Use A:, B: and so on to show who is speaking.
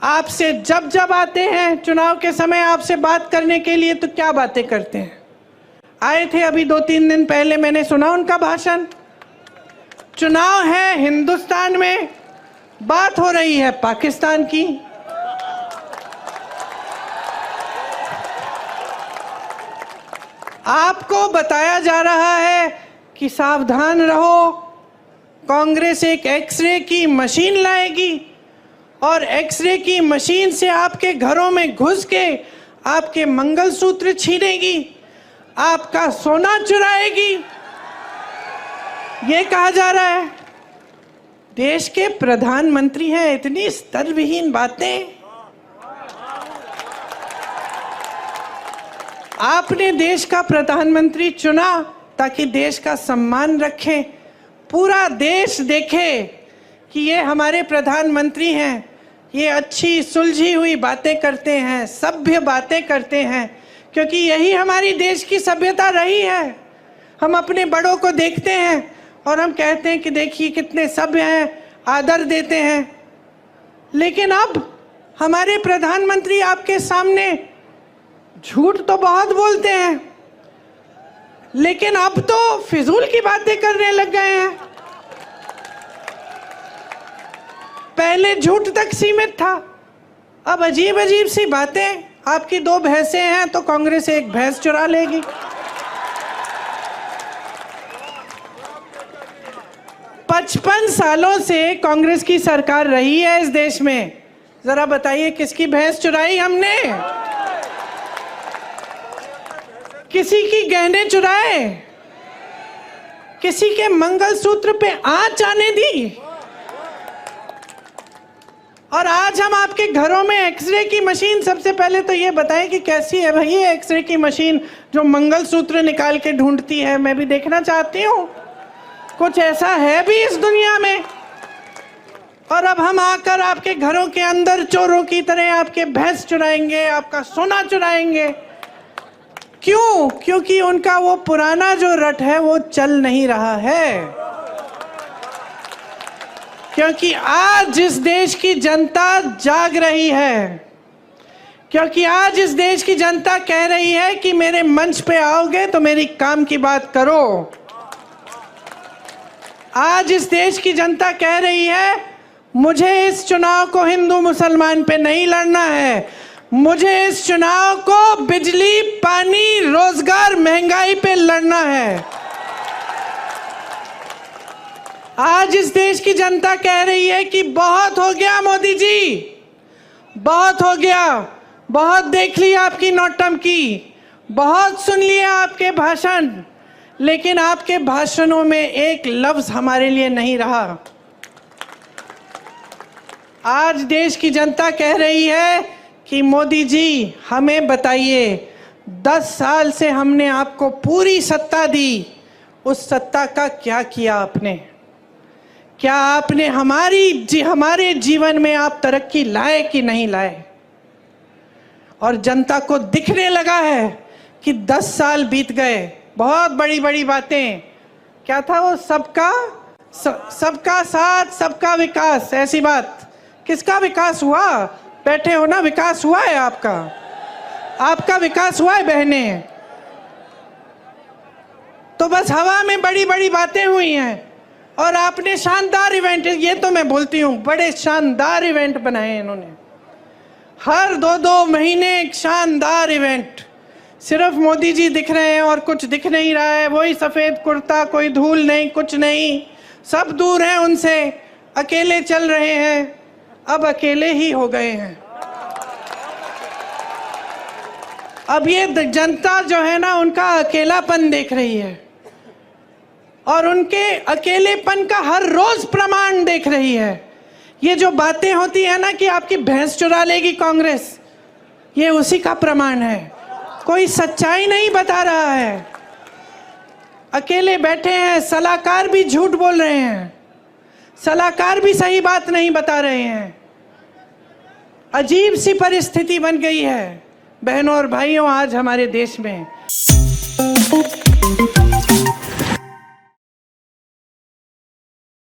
A: आपसे जब जब आते हैं चुनाव के समय आपसे बात करने के लिए तो क्या बातें करते हैं। आए थे अभी 2-3 दिन पहले, मैंने सुना उनका भाषण। चुनाव है हिंदुस्तान में, बात हो रही है पाकिस्तान की। आपको बताया जा रहा है कि सावधान रहो, कांग्रेस एक एक्सरे की मशीन लाएगी और एक्सरे की मशीन से आपके घरों में घुस के आपके मंगलसूत्र छीनेगी, आपका सोना चुराएगी, ये कहा जा रहा है। देश के प्रधानमंत्री हैं, इतनी स्तरविहीन बातें। आपने देश का प्रधानमंत्री चुना ताकि देश का सम्मान रखें, पूरा देश देखे कि ये हमारे प्रधानमंत्री हैं, ये अच्छी सुलझी हुई बातें करते हैं, सभ्य बातें करते हैं, क्योंकि यही हमारी देश की सभ्यता रही है। हम अपने बड़ों को देखते हैं और हम कहते हैं कि देखिए कितने सभ्य हैं, आदर देते हैं। लेकिन अब हमारे प्रधानमंत्री आपके सामने झूठ तो बहुत बोलते हैं, लेकिन अब तो फिजूल की बातें करने लग गए हैं। पहले झूठ तक सीमित था, अब अजीब अजीब सी बातें। आपकी 2 भैंसें हैं तो कांग्रेस एक भैंस चुरा लेगी। पचपन सालों से कांग्रेस की सरकार रही है इस देश में, जरा बताइए किसकी भैंस चुराई हमने? किसी की गहने चुराए? किसी के मंगलसूत्र पे आंच आने दी? और आज हम आपके घरों में एक्सरे की मशीन, सबसे पहले तो ये बताएं कि कैसी है भाई ये एक्सरे की मशीन जो मंगलसूत्र निकाल के ढूंढती है। मैं भी देखना चाहती हूँ, कुछ ऐसा है भी इस दुनिया में। और अब हम आकर आपके घरों के अंदर चोरों की तरह आपके भैंस चुराएंगे, आपका सोना चुराएंगे। क्यों? क्योंकि उनका वो पुराना जो रट है वो चल नहीं रहा है। क्योंकि आज इस देश की जनता जाग रही है, क्योंकि आज इस देश की जनता कह रही है कि मेरे मंच पे आओगे तो मेरी काम की बात करो। आज इस देश की जनता कह रही है मुझे इस चुनाव को हिंदू मुसलमान पे नहीं लड़ना है, मुझे इस चुनाव को बिजली, पानी, रोजगार, महंगाई पे लड़ना है। आज इस देश की जनता कह रही है कि बहुत हो गया मोदी जी, बहुत हो गया, बहुत देख लिया आपकी नौटंकी, बहुत सुन लिया आपके भाषण, लेकिन आपके भाषणों में एक लफ्ज हमारे लिए नहीं रहा। आज देश की जनता कह रही है कि मोदी जी हमें बताइए, 10 साल से हमने आपको पूरी सत्ता दी, उस सत्ता का क्या किया आपने? क्या आपने हमारे जीवन में आप तरक्की लाए कि नहीं लाए? और जनता को दिखने लगा है कि 10 साल बीत गए, बहुत बड़ी बड़ी बातें। क्या था वो? सबका साथ सबका विकास, ऐसी बात। किसका विकास हुआ? बैठे हो ना, विकास हुआ है आपका विकास हुआ है बहने। तो बस हवा में बड़ी बड़ी बातें हुई हैं और आपने शानदार इवेंट, ये तो मैं बोलती हूँ, बड़े शानदार इवेंट बनाए इन्होंने। हर 2-2 महीने एक शानदार इवेंट। सिर्फ मोदी जी दिख रहे हैं और कुछ दिख नहीं रहा है, वही सफ़ेद कुर्ता, कोई धूल नहीं, कुछ नहीं, सब दूर हैं उनसे, अकेले चल रहे हैं। अब अकेले ही हो गए हैं। अब ये जनता जो है ना, उनका अकेलापन देख रही है और उनके अकेलेपन का हर रोज प्रमाण देख रही है। ये जो बातें होती है ना कि आपकी भैंस चुरा लेगी कांग्रेस, ये उसी का प्रमाण है। कोई सच्चाई नहीं बता रहा है, अकेले बैठे हैं। सलाहकार भी झूठ बोल रहे हैं, सलाहकार भी सही बात नहीं बता रहे हैं। अजीब सी परिस्थिति बन गई है बहनों और भाइयों आज हमारे देश में।